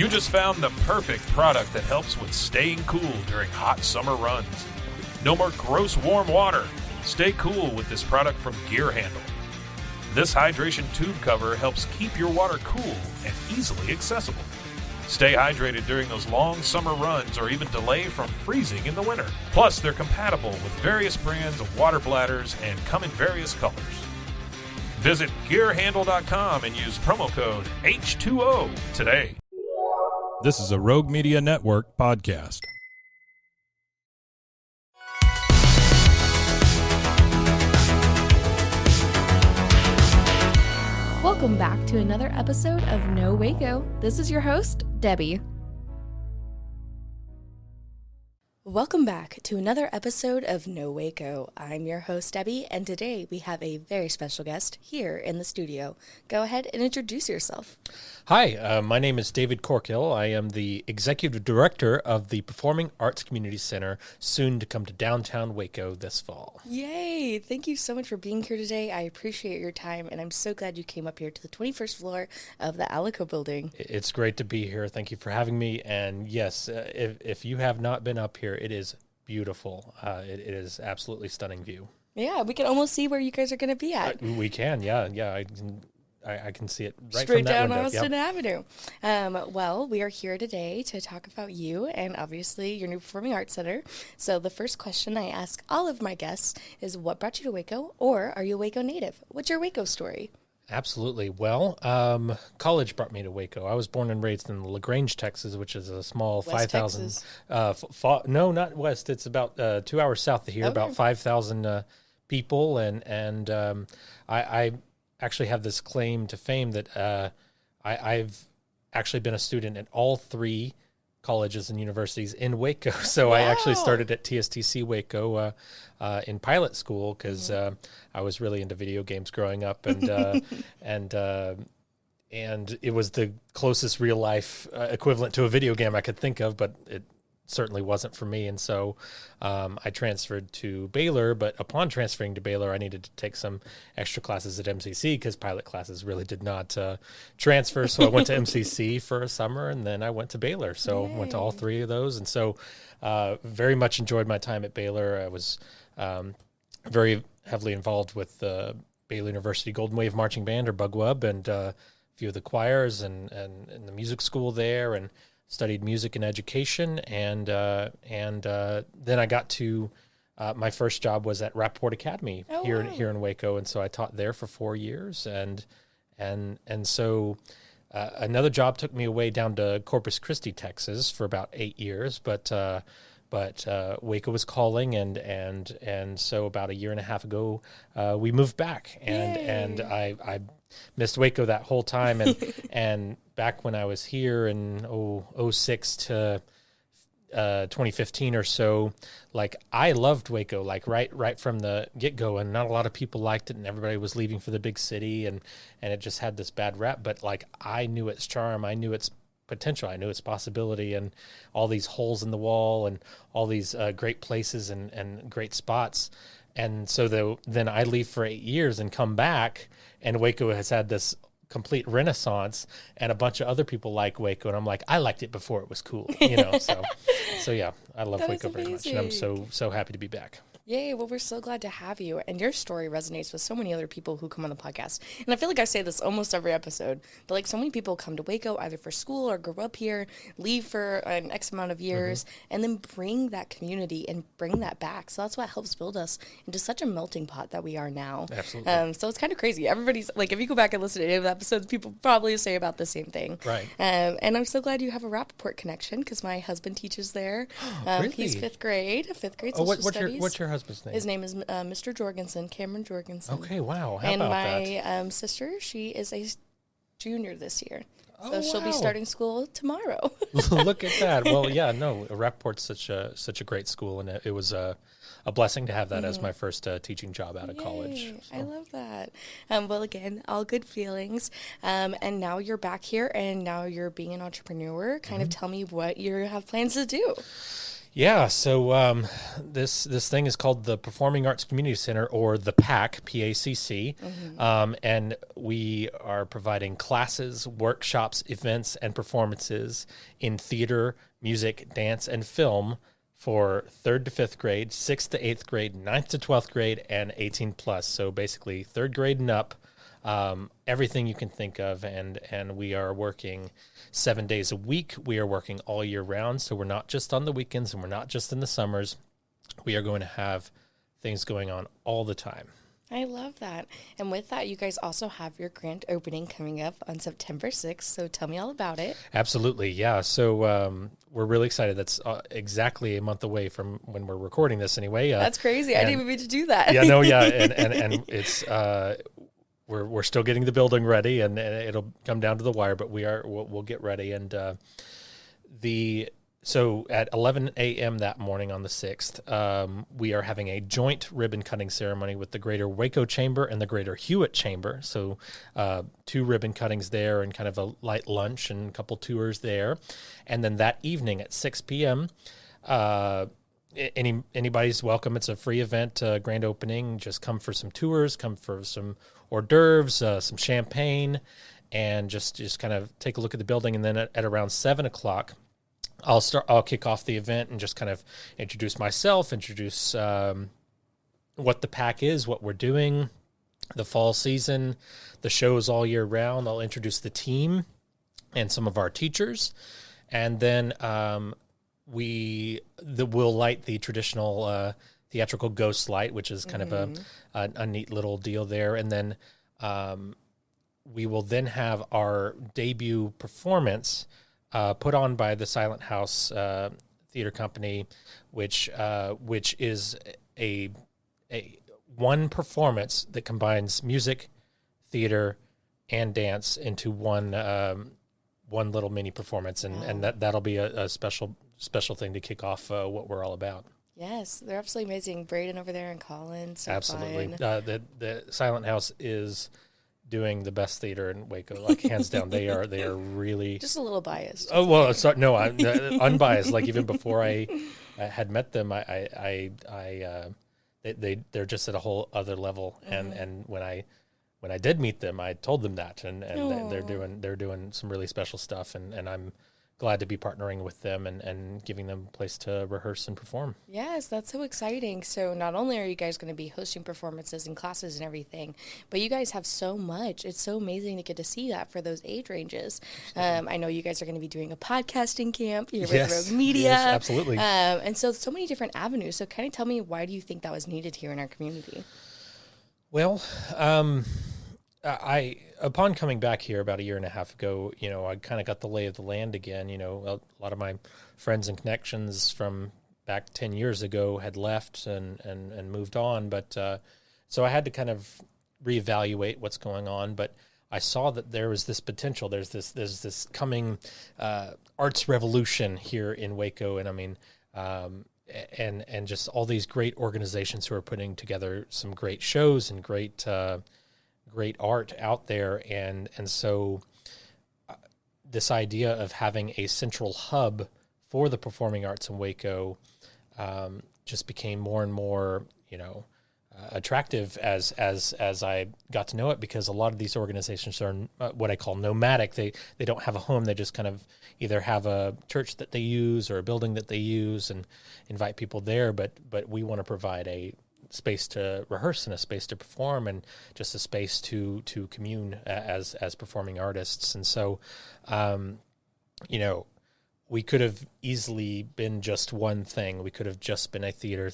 You just found the perfect product that helps with staying cool during hot summer runs. No more gross warm water. Stay cool with this product from Gear Handle. This hydration tube cover helps keep your water cool and easily accessible. Stay hydrated during those long summer runs or even delay from freezing in the winter. Plus, they're compatible with various brands of water bladders and come in various colors. Visit GearHandle.com and use promo code H2O today. This is a Rogue Media Network podcast. Welcome back to another episode of No Waco. This is your host, Debbie. Welcome back to another episode of No Waco. I'm your host, Debbie, and today we have a very special guest here in the studio. Go ahead and introduce yourself. Hi, my name is David Corkill. I am the Executive Director of the Performing Arts Community Center, soon to come to downtown Waco this fall. Yay! Thank you so much for being here today. I appreciate your time, and I'm so glad you came up here to the 21st floor of the Alico building. It's great to be here. Thank you for having me. And yes, if you have not been up here, it is beautiful. It is absolutely stunning view. Yeah, we can almost see where you guys are going to be at. We can, yeah. I can see it right straight from that down window. Austin Avenue. Well, we are here today to talk about you and obviously your new Performing Arts Center. So the first question I ask all of my guests is, what brought you to Waco, or are you a Waco native? What's your Waco story? Absolutely. Well, college brought me to Waco. I was born and raised in LaGrange, Texas, which is a small 5,000. No, not west. It's about 2 hours south of here, okay. About 5,000 people, and I actually have this claim to fame that I've actually been a student at all three colleges and universities in Waco. So wow. I actually started at TSTC Waco in pilot school because I was really into video games growing up, and and it was the closest real life equivalent to a video game I could think of, but it certainly wasn't for me. And so I transferred to Baylor, but upon transferring to Baylor, I needed to take some extra classes at MCC because pilot classes really did not transfer. So I went to MCC for a summer, and then I went to Baylor. So I went to all three of those. And so very much enjoyed my time at Baylor. I was very heavily involved with the Baylor University Golden Wave Marching Band, or BugWub, and a few of the choirs and the music school there, and studied music and education, and then I got to my first job was at Rapport Academy here in Waco, and so I taught there for 4 years, and so another job took me away down to Corpus Christi, Texas, for about 8 years, but Waco was calling, and so about a year and a half ago we moved back, and I missed Waco that whole time, and back when I was here in 06 to 2015 or so, like, I loved Waco, like right from the get-go, and not a lot of people liked it, and everybody was leaving for the big city, and it just had this bad rap, but like, I knew its charm, I knew its potential, I knew its possibility, and all these holes in the wall, and all these great places and great spots. And so then I leave for 8 years and come back, and Waco has had this complete renaissance, and a bunch of other people like Waco, and I'm like, I liked it before it was cool, so yeah, I love Waco very much, and I'm so happy to be back. Yay, well, we're so glad to have you, and your story resonates with so many other people who come on the podcast, and I feel like I say this almost every episode, but like, so many people come to Waco either for school or grow up here, leave for an X amount of years, and then bring that community and bring that back, so that's what helps build us into such a melting pot that we are now. Absolutely. So it's kind of crazy. Everybody's, like, if you go back and listen to any of the episodes, people probably say about the same thing. Right. And I'm so glad you have a Rappaport connection, because my husband teaches there. Really? He's fifth grade social studies. What's your husband's name? His name is Mr. Jorgensen, Cameron Jorgensen. Okay, wow. How and about my that? Sister, she is a junior this year. So Oh, she'll be wow. starting school tomorrow. Look at that. Well, yeah, no, Rapport's such a great school, and it was a blessing to have that as my first teaching job out of college. So. I love that. Well, again, all good feelings. And now you're back here, and now you're being an entrepreneur. Kind of tell me what you have plans to do. Yeah, so this thing is called the Performing Arts Community Center, or the PAC, PACC, and we are providing classes, workshops, events, and performances in theater, music, dance, and film for 3rd to 5th grade, 6th to 8th grade, 9th to 12th grade, and 18 plus. So basically 3rd grade and up, everything you can think of, and we are working 7 days a week. We are working all year round, so we're not just on the weekends and we're not just in the summers. We are going to have things going on all the time. I love that. And with that, you guys also have your grand opening coming up on September 6th. So tell me all about it. Absolutely. Yeah. So we're really excited. That's exactly a month away from when we're recording this anyway. That's crazy. I didn't even mean to do that. Yeah, no, yeah. And it's, we're still getting the building ready, and it'll come down to the wire, but we'll get ready. And so at 11 a.m. that morning on the 6th, we are having a joint ribbon cutting ceremony with the Greater Waco Chamber and the Greater Hewitt Chamber. So 2 ribbon cuttings there, and kind of a light lunch and a couple tours there. And then that evening at 6 p.m., anybody's welcome. It's a free event, grand opening. Just come for some tours, come for some hors d'oeuvres, some champagne, and just kind of take a look at the building. And then at around 7 o'clock, I'll kick off the event and just kind of introduce myself, introduce what the PAC is, what we're doing, the fall season, the shows all year round. I'll introduce the team and some of our teachers, and then we'll light the traditional theatrical ghost light, which is kind of a neat little deal there, and then we will then have our debut performance put on by the Silent House Theater Company, which is a one performance that combines music, theater, and dance into one little mini performance, and that'll be a special thing to kick off what we're all about. Yes, they're absolutely amazing. Braden over there and Colin. So absolutely, the Silent House is doing the best theater in Waco, like hands down. They are really just a little biased. Oh well, no, I'm unbiased. Like even before I had met them, they're just at a whole other level. And when I did meet them, I told them that, and they're doing some really special stuff, and I'm glad to be partnering with them and giving them a place to rehearse and perform. Yes, that's so exciting. So not only are you guys going to be hosting performances and classes and everything, but you guys have so much. It's so amazing to get to see that for those age ranges. I know you guys are going to be doing a podcasting camp here with Rogue Media. Yes, absolutely. And so many different avenues. So kind of tell me, why do you think that was needed here in our community? Well, upon coming back here about a year and a half ago, I kind of got the lay of the land again. A lot of my friends and connections from back 10 years ago had left and moved on. But so I had to kind of reevaluate what's going on. But I saw that there was this potential. There's this coming arts revolution here in Waco. And I mean, and just all these great organizations who are putting together some great shows and great art out there, and so this idea of having a central hub for the performing arts in Waco just became more and more, attractive as I got to know it, because a lot of these organizations are what I call nomadic. They don't have a home. They just kind of either have a church that they use or a building that they use and invite people there. But we want to provide a space to rehearse and a space to perform and just a space to commune as performing artists. And so, we could have easily been just one thing. We could have just been a theater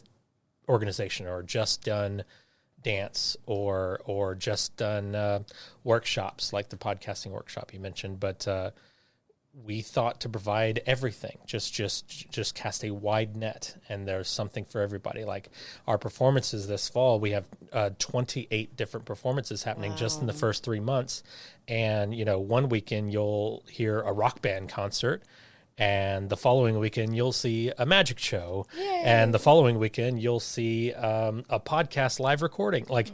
organization, or just done dance, or just done workshops like the podcasting workshop you mentioned. But we thought to provide everything, just cast a wide net, and there's something for everybody. Like our performances this fall, we have 28 different performances happening just in the first 3 months. And, one weekend you'll hear a rock band concert, and the following weekend you'll see a magic show. Yay. And the following weekend you'll see a podcast live recording. Like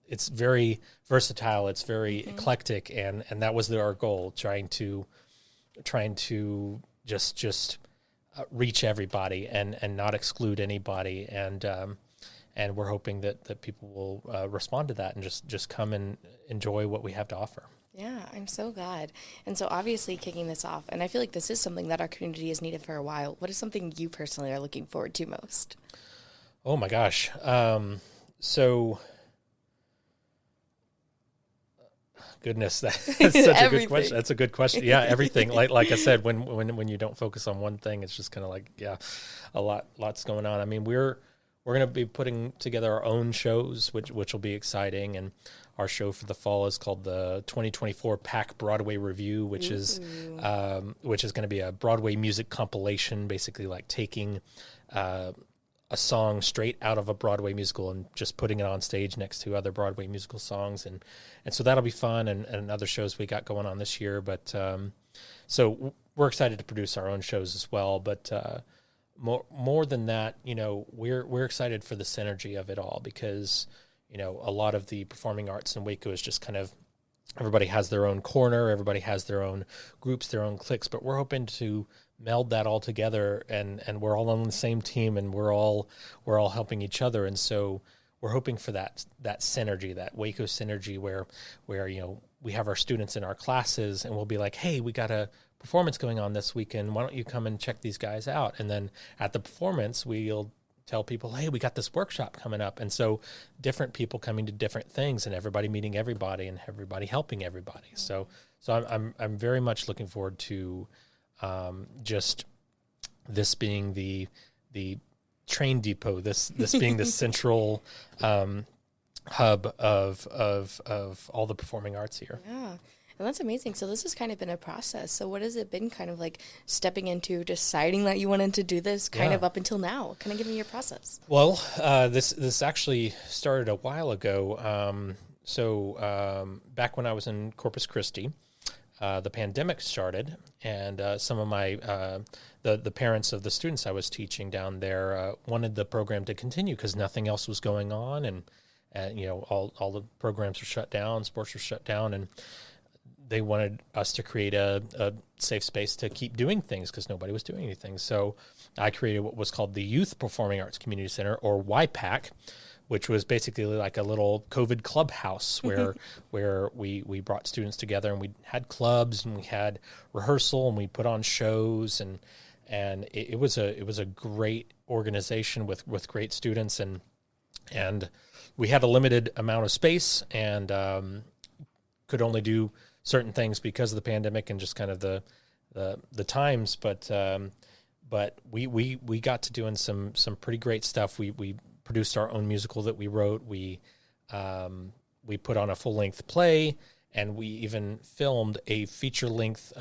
it's very versatile. It's very eclectic, and that was our goal, trying to just reach everybody and not exclude anybody. And we're hoping that people will respond to that and just come and enjoy what we have to offer. Yeah, I'm so glad. And so obviously kicking this off, and I feel like this is something that our community has needed for a while. What is something you personally are looking forward to most? Oh my gosh. So goodness, that's such a good question. That's a good question. Yeah, everything. Like I said, when you don't focus on one thing, it's just kind of like, yeah, lots going on. I mean, we're going to be putting together our own shows, which will be exciting. And our show for the fall is called the 2024 Pack Broadway Review, which is going to be a Broadway music compilation, basically like taking a song straight out of a Broadway musical and just putting it on stage next to other Broadway musical songs. And so that'll be fun, and other shows we got going on this year. But so we're excited to produce our own shows as well. But more than that, we're excited for the synergy of it all, because a lot of the performing arts in Waco is just kind of, everybody has their own corner, everybody has their own groups, their own cliques, but we're hoping to meld that all together, and we're all on the same team, and we're all helping each other. And so we're hoping for that synergy, that Waco synergy, where we have our students in our classes, and we'll be like, hey, we got a performance going on this weekend, why don't you come and check these guys out? And then at the performance, we'll tell people, hey, we got this workshop coming up. And so different people coming to different things, and everybody meeting everybody, and everybody helping everybody. So I'm very much looking forward to just this being the train depot, this being the central hub of all the performing arts here. Yeah. And that's amazing. So this has kind of been a process. So what has it been kind of like stepping into, deciding that you wanted to do this kind of up until now? Kind of give me your process. Well, this actually started a while ago. Back when I was in Corpus Christi, the pandemic started, and some of my the parents of the students I was teaching down there wanted the program to continue because nothing else was going on, and all the programs were shut down, sports were shut down, and they wanted us to create a safe space to keep doing things because nobody was doing anything. So I created what was called the Youth Performing Arts Community Center, or YPAC, which was basically like a little COVID clubhouse where we brought students together, and we had clubs, and we had rehearsal, and we put on shows, and it was a great organization with great students, and we had a limited amount of space, and could only do certain things because of the pandemic and just kind of the times, but we got to doing some pretty great stuff. We produced our own musical that we wrote. We put on a full-length play, and we even filmed a feature-length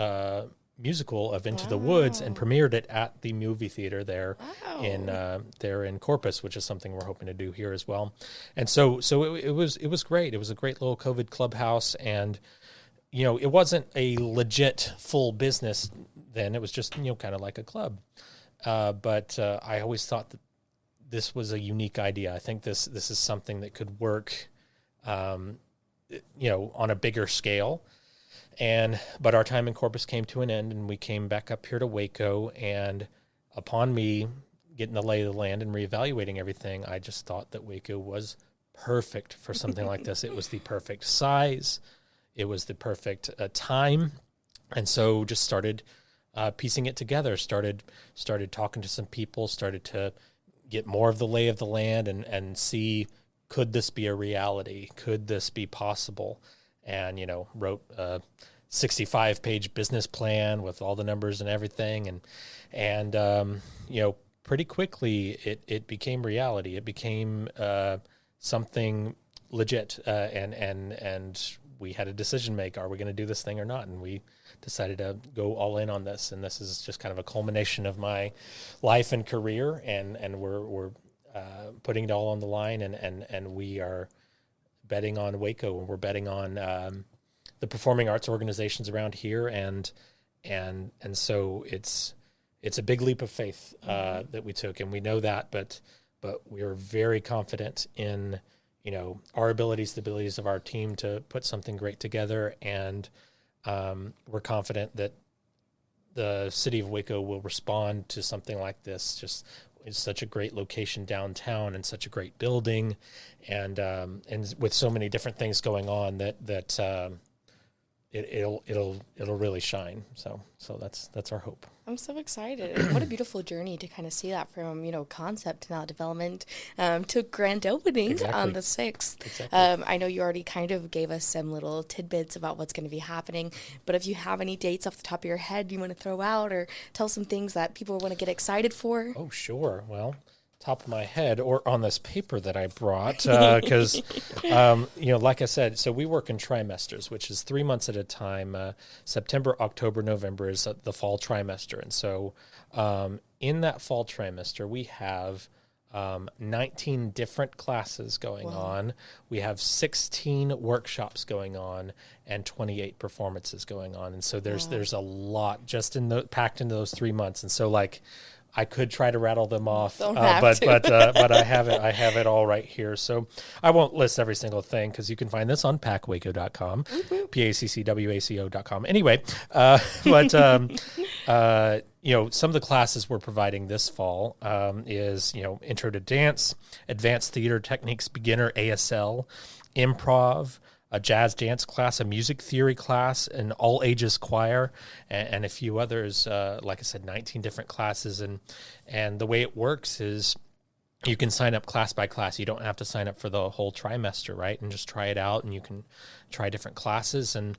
musical of Into the Woods and premiered it at the movie theater there in Corpus, which is something we're hoping to do here as well. And so it was great. It was a great little COVID clubhouse, and it wasn't a legit full business then. It was just kind of like a club. But I always thought that this was a unique idea. I think this is something that could work, on a bigger scale. But our time in Corpus came to an end, and we came back up here to Waco. And upon me getting the lay of the land and reevaluating everything, I just thought that Waco was perfect for something like this. It was the perfect size. It was the perfect time. And so just started piecing it together, started talking to some people, started to get more of the lay of the land and see, could this be a reality? Could this be possible? And, wrote a 65-page business plan with all the numbers and everything. And pretty quickly it became reality. It became something legit. And we had a decision to make. Are we going to do this thing or not? And we decided to go all in on this. And this is just kind of a culmination of my life and career. And we're putting it all on the line. And we are betting on Waco, and we're betting on the performing arts organizations around here. And so it's a big leap of faith that we took. And we know that, but we are very confident in our abilities, the abilities of our team to put something great together. And we're confident that the city of Waco will respond to something like this. Just it's such a great location downtown and such a great building, and with so many different things going on that it'll really shine. So that's our hope. I'm so excited. And what a beautiful journey to kind of see that from, concept to now development to grand opening on the 6th. Exactly. I know you already kind of gave us some little tidbits about what's going to be happening, but if you have any dates off the top of your head you want to throw out or tell some things that people want to get excited for. Oh, sure. Well, top of my head or on this paper that I brought, because, like I said, so we work in trimesters, which is 3 months at a time. September, October, November is the fall trimester. And so in that fall trimester, we have 19 different classes going on. We have 16 workshops going on and 28 performances going on. And so there's a lot just packed into those 3 months. And so I could try to rattle them off, but I have it all right here. So I won't list every single thing because you can find this on packwaco.com, paccwaco.com. Anyway, some of the classes we're providing this fall is Intro to Dance, Advanced Theater Techniques Beginner ASL, Improv, a jazz dance class, a music theory class, an all ages choir, and a few others. Like I said, 19 different classes. And the way it works is you can sign up class by class. You don't have to sign up for the whole trimester, right? And just try it out, and you can try different classes. And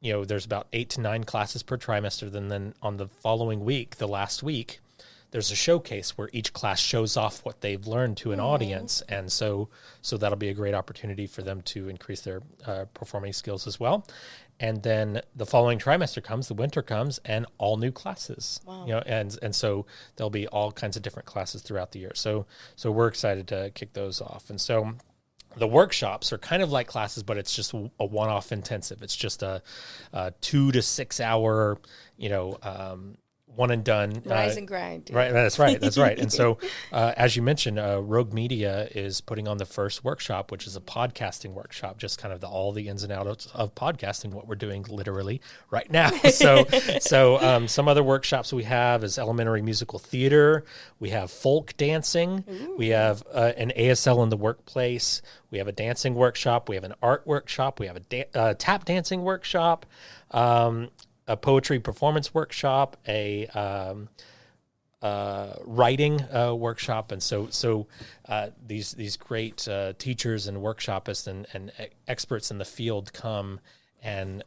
there's about 8 to 9 classes per trimester. Then on the following week, the last week, there's a showcase where each class shows off what they've learned to an audience. And so that'll be a great opportunity for them to increase their performing skills as well. And then the following trimester comes, the winter comes, and all new classes. Wow. And so there'll be all kinds of different classes throughout the year. So we're excited to kick those off. And so the workshops are kind of like classes, but it's just a one-off intensive. It's just a 2 to 6 hour, one and done. Rise and grind. Right. That's right. And so, as you mentioned, Rogue Media is putting on the first workshop, which is a podcasting workshop, just kind of all the ins and outs of podcasting, what we're doing literally right now. So some other workshops we have is elementary musical theater. We have folk dancing. Ooh. We have an ASL in the workplace. We have a dancing workshop. We have an art workshop. We have a tap dancing workshop. A poetry performance workshop, a writing workshop, and so these great teachers and workshopists and experts in the field come and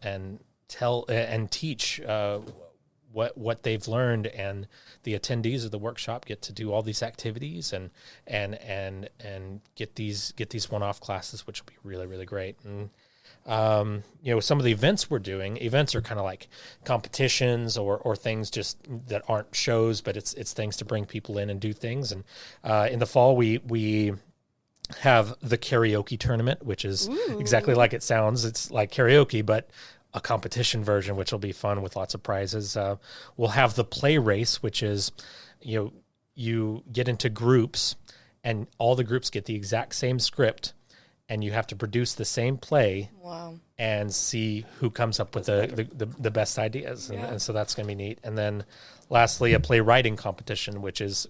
tell and teach what they've learned, and the attendees of the workshop get to do all these activities and get these one-off classes, which will be really, really great. And some of the events we're doing, events are kind of like competitions or things just that aren't shows, but it's things to bring people in and do things. And in the fall, we have the karaoke tournament, which is exactly like it sounds. It's like karaoke, but a competition version, which will be fun with lots of prizes. We'll have the play race, which is, you get into groups and all the groups get the exact same script, and you have to produce the same play. Wow. And see who comes up with the best ideas. And so that's going to be neat. And then lastly, a playwriting competition, which is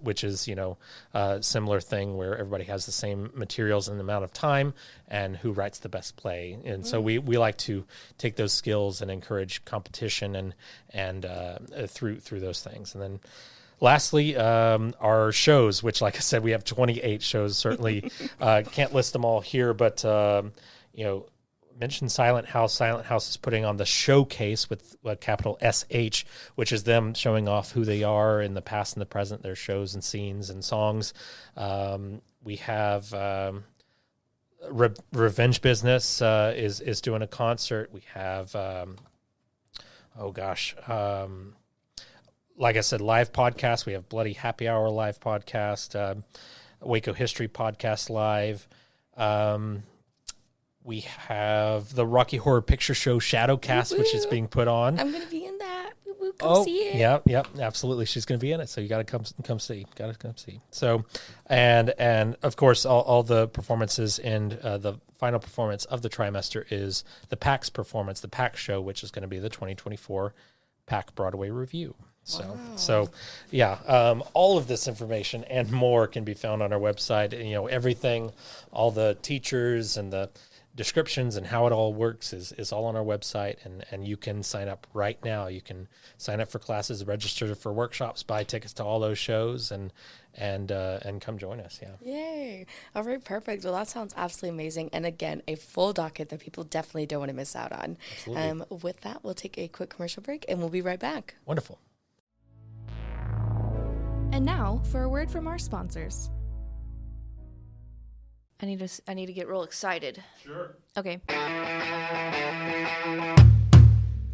a similar thing where everybody has the same materials and amount of time and who writes the best play. And so we like to take those skills and encourage competition and through those things. And then lastly, our shows, which, like I said, we have 28 shows. Certainly can't list them all here, but mentioned Silent House. Silent House is putting on the showcase with capital SH, which is them showing off who they are in the past and the present, their shows and scenes and songs. We have Revenge Business is doing a concert. We have like I said, live podcasts. We have Bloody Happy Hour live podcast, Waco History podcast live. We have the Rocky Horror Picture Show Shadowcast, which is being put on. I'm going to be in that. Come see it. Yep, absolutely. She's going to be in it, so you got to come see. So, and of course, all the performances and the final performance of the trimester is the PAX performance, the PAX show, which is going to be the 2024 Pack Broadway Review. So yeah, all of this information and more can be found on our website. And, everything, all the teachers and the descriptions and how it all works is all on our website, and you can sign up right now. You can sign up for classes, register for workshops, buy tickets to all those shows, and come join us. Yeah. Yay. All right, perfect. Well, that sounds absolutely amazing. And again, a full docket that people definitely don't want to miss out on. Absolutely. With that, we'll take a quick commercial break and we'll be right back. Wonderful. And now for a word from our sponsors. I need to get real excited. Sure. Okay.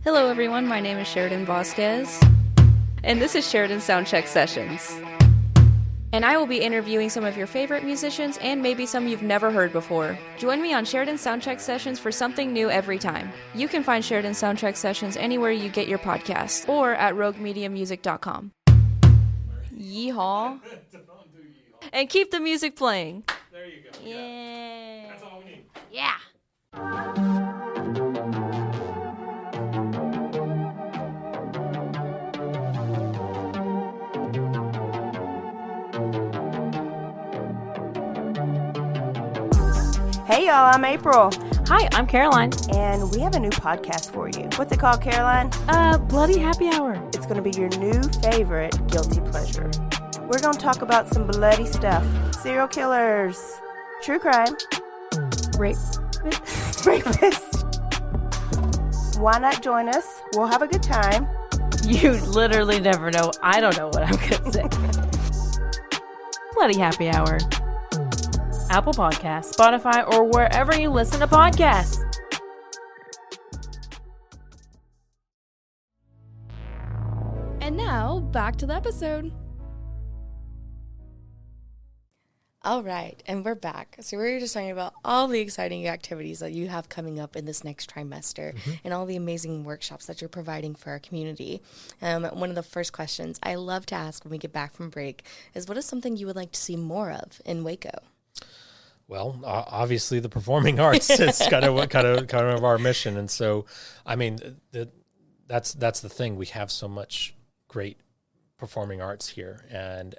Hello, everyone. My name is Sheridan Vasquez, and this is Sheridan Soundcheck Sessions. And I will be interviewing some of your favorite musicians and maybe some you've never heard before. Join me on Sheridan Soundcheck Sessions for something new every time. You can find Sheridan Soundcheck Sessions anywhere you get your podcasts or at roguemediamusic.com. Yeehaw. And keep the music playing. There you go. Yeah. That's all we need. Yeah. Hey y'all, I'm April, Hi, I'm Caroline. and we have a new podcast for you. What's it called, Caroline? Bloody Happy Hour. It's going to be your new favorite guilty pleasure. We're going to talk about some bloody stuff. Serial killers, true crime, Rape. rapists. Why not join us? We'll have a good time. You literally never know. I don't know what I'm going to say. Bloody Happy Hour. Apple Podcasts, Spotify, or wherever you listen to podcasts. And now, back to the episode. All right, and we're back. So we were just talking about all the exciting activities that you have coming up in this next trimester and all the amazing workshops that you're providing for our community. One of the first questions I love to ask when we get back from break is, what is something you would like to see more of in Waco? Well, obviously the performing arts. It's kind of our mission, and so I mean that's the thing. We have so much great performing arts here, and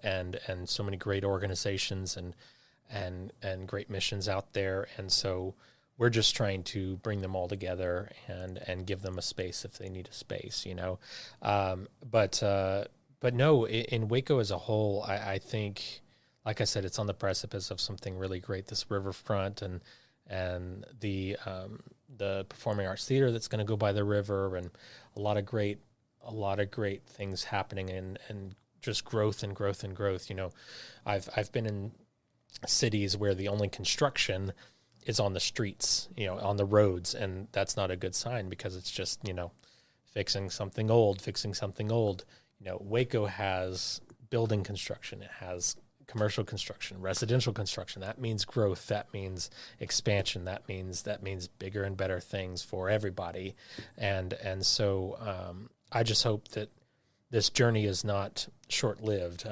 so many great organizations and great missions out there, and so we're just trying to bring them all together and give them a space if they need a space, But no, in Waco as a whole, I think, like I said, it's on the precipice of something really great. This riverfront and the performing arts theater that's going to go by the river, and a lot of great things happening, and just growth. I've been in cities where the only construction is on the streets, on the roads, and that's not a good sign, because it's just, fixing something old. Waco has building construction. It has commercial construction, residential construction. That means growth. That means expansion. That means bigger and better things for everybody. And so I just hope that this journey is not short-lived.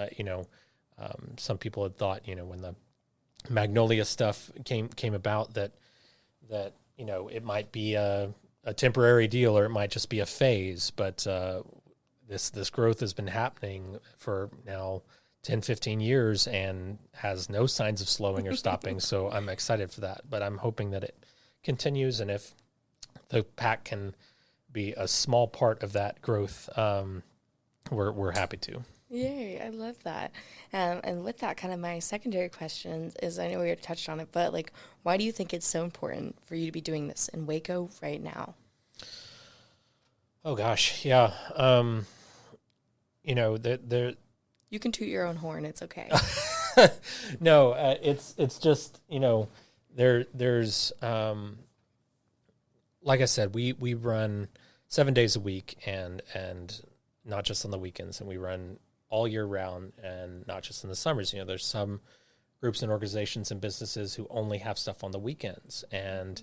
Some people had thought, when the Magnolia stuff came about, that it might be a temporary deal, or it might just be a phase. But this growth has been happening for now 10, 15 years and has no signs of slowing or stopping. So I'm excited for that, but I'm hoping that it continues. And if the PAC can be a small part of that growth, we're happy to. Yay, I love that. And with that, kind of my secondary question is, I know we already touched on it, but why do you think it's so important for you to be doing this in Waco right now? Oh gosh, yeah. You can toot your own horn. It's okay. No, it's just, there's like I said, we run 7 days a week, and not just on the weekends, and we run all year round, and not just in the summers. There's some groups and organizations and businesses who only have stuff on the weekends, and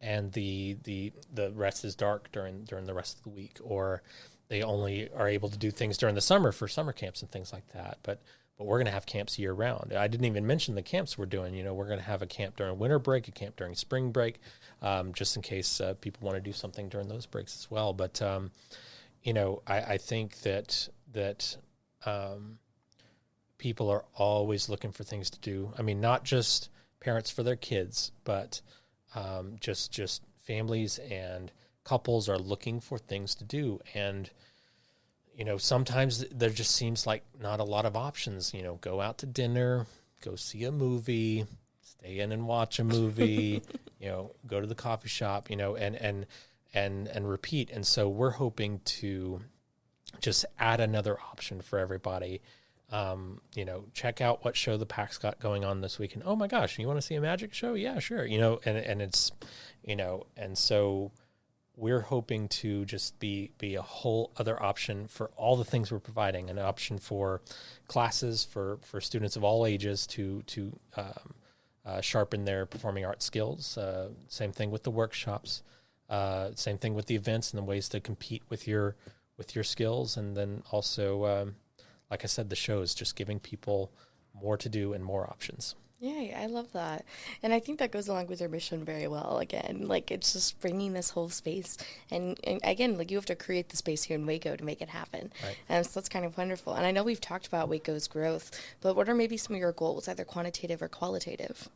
the rest is dark during the rest of the week, or they only are able to do things during the summer for summer camps and things like that. But we're going to have camps year round. I didn't even mention the camps we're doing. We're going to have a camp during winter break, a camp during spring break, just in case people want to do something during those breaks as well. But I think that people are always looking for things to do. I mean, not just parents for their kids, but just families and couples are looking for things to do. And, sometimes there just seems like not a lot of options, go out to dinner, go see a movie, stay in and watch a movie, go to the coffee shop, and repeat. And so we're hoping to just add another option for everybody. Check out what show the PAC's got going on this weekend. Oh my gosh, you want to see a magic show? Yeah, sure. And it's, and so we're hoping to just be a whole other option for all the things we're providing, an option for classes for students of all ages to sharpen their performing arts skills. Same thing with the workshops. Same thing with the events and the ways to compete with your skills. And then also, like I said, the shows, just giving people more to do and more options. Yeah, I love that. And I think that goes along with your mission very well. Again, like it's just bringing this whole space. And again, like you have to create the space here in Waco to make it happen. Right. And so that's kind of wonderful. And I know we've talked about Waco's growth, but what are maybe some of your goals, either quantitative or qualitative?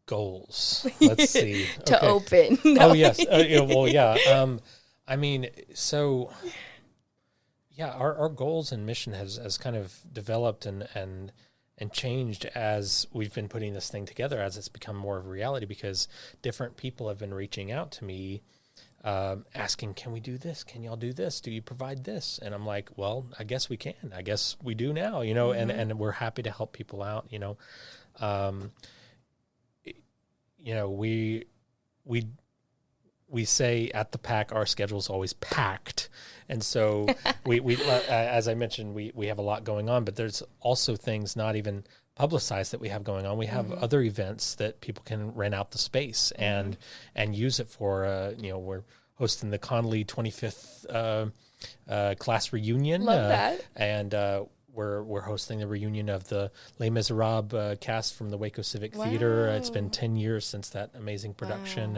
Goals. Let's see. To open. No. Oh, yes. Well, yeah. I mean, so, yeah, our goals and mission has kind of developed and changed as we've been putting this thing together, as it's become more of a reality, because different people have been reaching out to me asking, can we do this? Can y'all do this? Do you provide this? And I'm like, well, I guess we can. I guess we do now, and we're happy to help people out, we say at the PAC our schedule is always packed, and so we as I mentioned, we have a lot going on, but there's also things not even publicized that we have going on. We have other events that people can rent out the space and use it for. We're hosting the Conley 25th class reunion. Love that. And we're hosting the reunion of the Les Miserables cast from the Waco Civic Theater. It's been 10 years since that amazing production,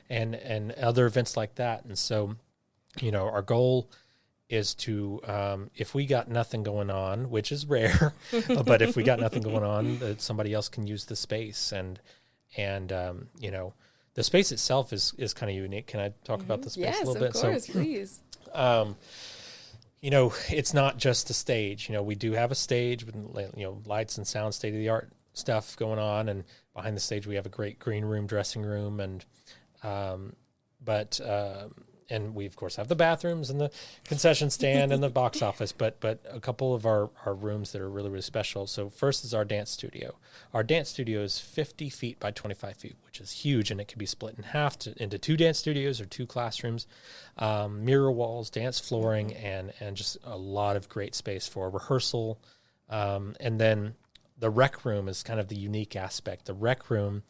and other events like that. And so, our goal is to, if we got nothing going on, which is rare, but if we got nothing going on, that somebody else can use the space. And the space itself is kind of unique. Can I talk about the space a little bit? Yes, of course, please. It's not just a stage. We do have a stage with, lights and sound, state-of-the-art stuff going on. And behind the stage, we have a great green room, dressing room, and and we, of course, have the bathrooms and the concession stand and the box office, but a couple of our rooms that are really, really special. So first is our dance studio. Our dance studio is 50 feet by 25 feet, which is huge, and it can be split in half into 2 dance studios or 2 classrooms, mirror walls, dance flooring, and just a lot of great space for rehearsal. And then the rec room is kind of the unique aspect. The rec room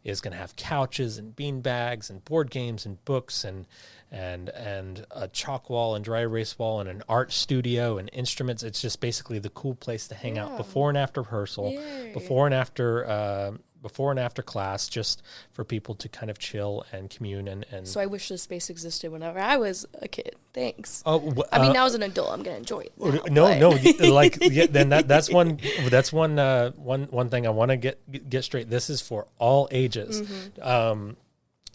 is going to have couches and bean bags and board games and books and a chalk wall and dry erase wall and an art studio and instruments. It's just basically the cool place to hang out before and after rehearsal, before and after class, just for people to kind of chill and commune and. So I wish this space existed whenever I was a kid. Thanks. Oh, I mean, now as an adult, I'm gonna enjoy it. Then that's one thing I want to get straight. This is for all ages.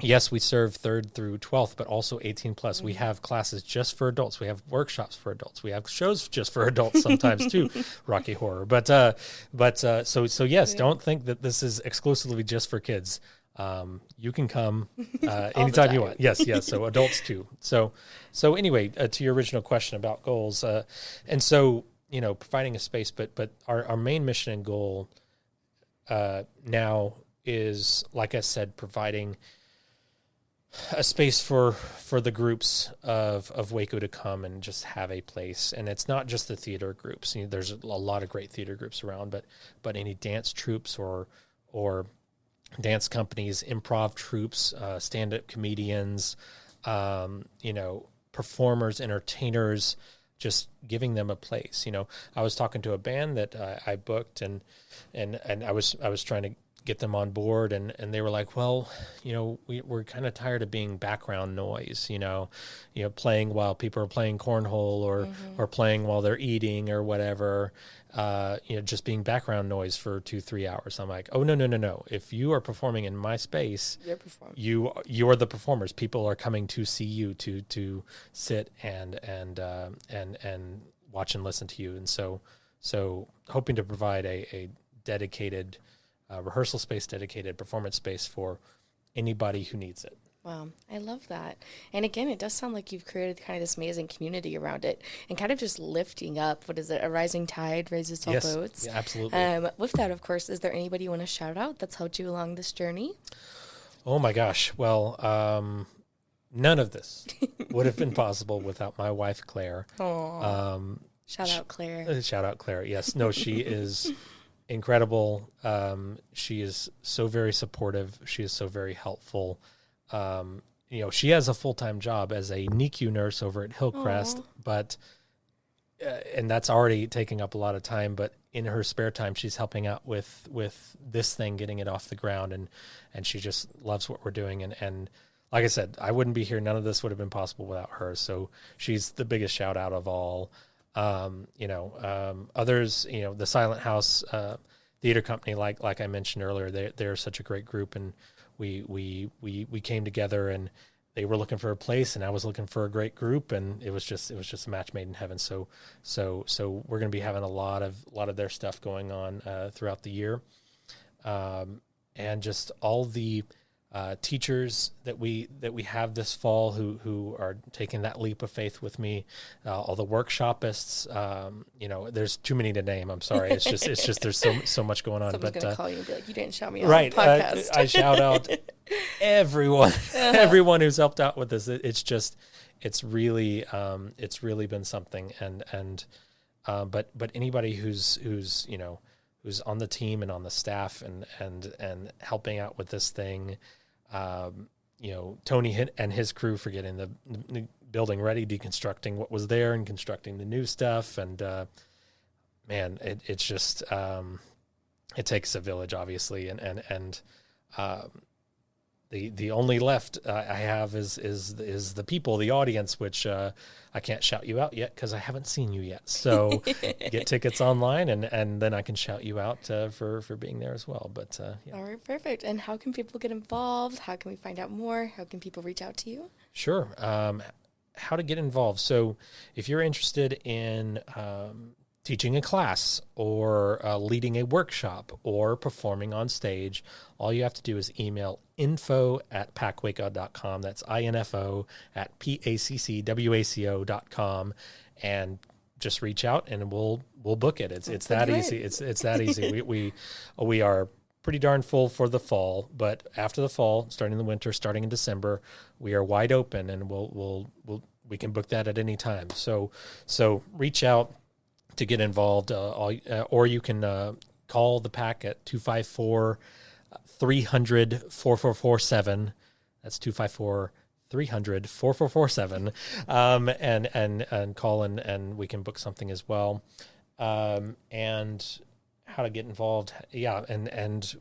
Yes, we serve 3rd through 12th, but also 18 plus. We have classes just for adults. We have workshops for adults. We have shows just for adults sometimes too, Rocky Horror. But yes, don't think that this is exclusively just for kids. You can come anytime you want. Yes. So adults too. So anyway, to your original question about goals, and so providing a space, but our main mission and goal now is, like I said, providing a space for the groups of Waco to come and just have a place. And it's not just the theater groups. There's a lot of great theater groups around, but any dance troupes or dance companies, improv troupes, stand-up comedians, performers, entertainers, just giving them a place. I was talking to a band that I booked and I was trying to get them on board, and they were like, well, we're kind of tired of being background noise, playing while people are playing cornhole or playing while they're eating or whatever, just being background noise for 2-3 hours. I'm like, oh, no. If you are performing in my space, you are the performers. People are coming to see you, to sit and watch and listen to you. And so hoping to provide a dedicated rehearsal space, dedicated performance space for anybody who needs it. Wow, I love that. And again, it does sound like you've created kind of this amazing community around it and kind of just lifting up, what is it, a rising tide raises all boats? Yeah, absolutely. With that, of course, is there anybody you want to shout out that's helped you along this journey? Oh my gosh. Well, none of this would have been possible without my wife, Claire. Shout out, Claire. Shout out, Claire. Yes. No, she is incredible. She is so very supportive. She is so very helpful. She has a full-time job as a NICU nurse over at Hillcrest, but and that's already taking up a lot of time, but in her spare time, she's helping out with this thing, getting it off the ground. And she just loves what we're doing. And like I said, I wouldn't be here. None of this would have been possible without her. So she's the biggest shout out of all. Others, the Silent House Theater Company, like I mentioned earlier, they're such a great group, and we came together, and they were looking for a place, and I was looking for a great group, and it was just a match made in heaven. So we're going to be having a lot of their stuff going on throughout the year, and just all the teachers that we have this fall who are taking that leap of faith with me, all the workshopists, there's too many to name. I'm sorry. It's just there's so much going on. Someone's gonna call you and be like, you didn't shout me out right, on the podcast. I shout out everyone who's helped out with this. It's really been something, and but anybody who's on the team and on the staff and helping out with this thing. Tony and his crew for getting the building ready, deconstructing what was there and constructing the new stuff. And, man, it's just, it takes a village, obviously. And the only left I have is the people, the audience, which I can't shout you out yet because I haven't seen you yet. So get tickets online, and then I can shout you out for being there as well. But yeah. All right, perfect. And how can people get involved? How can we find out more? How can people reach out to you? Sure. How to get involved. So if you're interested in teaching a class or leading a workshop or performing on stage, all you have to do is email info@packwaco.com. That's info at paccwaco.com, and just reach out and we'll book it. It's that easy. It's that easy. We are pretty darn full for the fall, but after the fall, starting in the winter, starting in December, we are wide open, and we can book that at any time. So reach out to get involved, or you can call the PAC at 254-300-4447. That's 254-300-4447, and call and we can book something as well. And how to get involved, and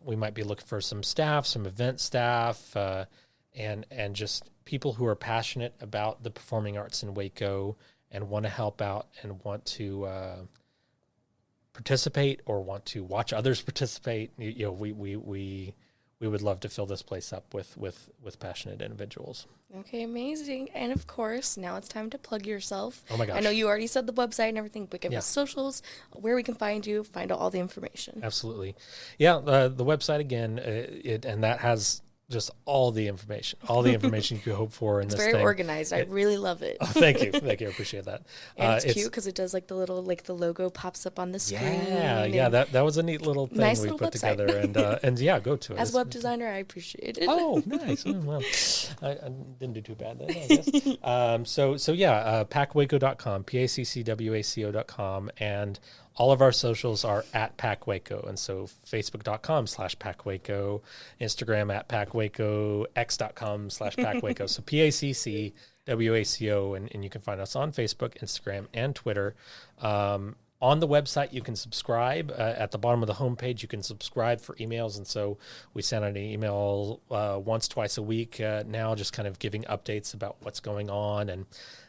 we might be looking for some staff, some event staff, and just people who are passionate about the performing arts in Waco and want to help out and want to participate or want to watch others participate. We would love to fill this place up with passionate individuals. Okay, amazing. And of course, now it's time to plug yourself. Oh my gosh. I know you already said the website and everything, but give us socials, where we can find you, find out all the information. Absolutely. Yeah, the website again, and that has just all the information you could hope for in this thing. It's very organized. I really love it. Oh, thank you. I appreciate that. And it's cute because it does the little, the logo pops up on the screen. Yeah. That was a neat little thing nice we little put website. together. And yeah, go to it. As a web designer, I appreciate it. Oh, nice. Well, I didn't do too bad then, I guess. packwaco.com, paccwaco.com, and all of our socials are at PackWaco, and so Facebook.com/PackWaco, Instagram at PackWaco, X.com/PackWaco. So PaccWaco, and you can find us on Facebook, Instagram, and Twitter. On the website, you can subscribe. At the bottom of the homepage, you can subscribe for emails. And so we send out an email once, twice a week now, just kind of giving updates about what's going on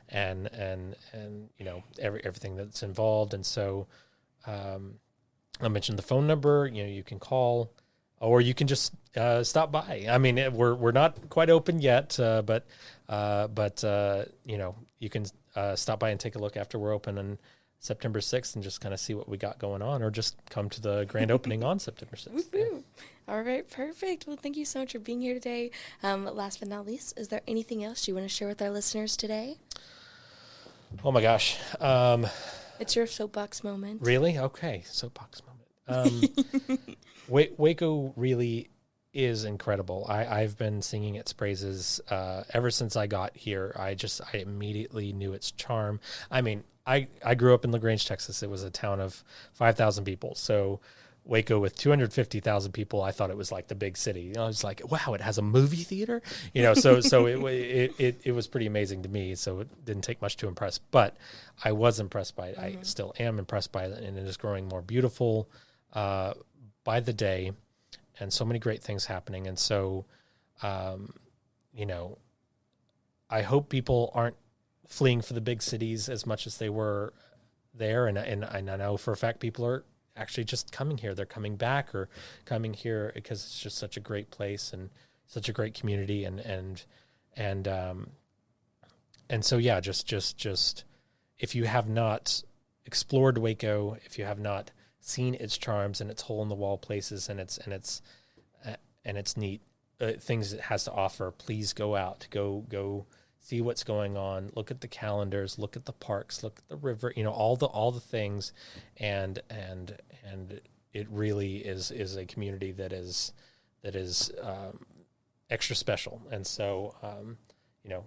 and everything that's involved. And so I mentioned the phone number. You can call, or you can just stop by. I mean, we're not quite open yet, but you can stop by and take a look after we're open on September 6th and just kind of see what we got going on, or just come to the grand opening on September 6th. Yeah. All right, perfect. Well, thank you so much for being here today. Last but not least, is there anything else you want to share with our listeners today? Oh my gosh. It's your soapbox moment. Really? Okay. Soapbox moment. Waco really is incredible. I've been singing its praises ever since I got here. I immediately knew its charm. I mean, I grew up in LaGrange, Texas. It was a town of 5,000 people. So Waco with 250,000 people, I thought it was like the big city. I was like, wow, it has a movie theater. So it was pretty amazing to me. So it didn't take much to impress, but I was impressed by it. I still am impressed by it, and it is growing more beautiful by the day, and so many great things happening. And so, I hope people aren't fleeing for the big cities as much as they were there. And I know for a fact people are actually just coming here. They're coming back or coming here because it's just such a great place and such a great community. And so, yeah, just if you have not explored Waco, if you have not seen its charms and its hole in the wall places and its neat things it has to offer, please go out, go see what's going on, look at the calendars, look at the parks, look at the river, all the things. And it really is a community that is extra special. And so,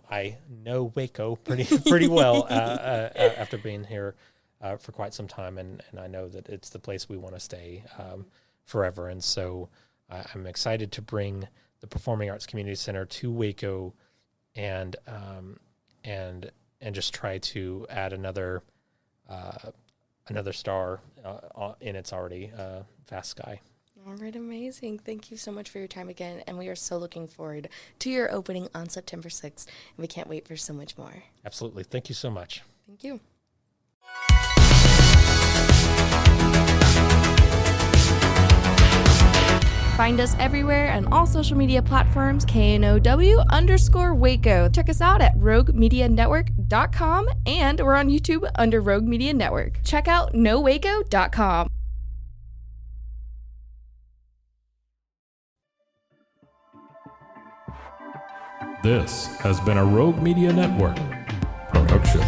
I know Waco pretty well after being here for quite some time, and I know that it's the place we want to stay forever. And so I'm excited to bring the Performing Arts Community Center to Waco, and just try to add another star in its already vast sky. All right, amazing. Thank you so much for your time again, and we are so looking forward to your opening on September 6th, and we can't wait for so much more. Absolutely. Thank you so much. Thank you. Find us everywhere on all social media platforms, KNOW_Waco. Check us out at roguemedianetwork.com, and we're on YouTube under Rogue Media Network. Check out nowaco.com. This has been a Rogue Media Network production.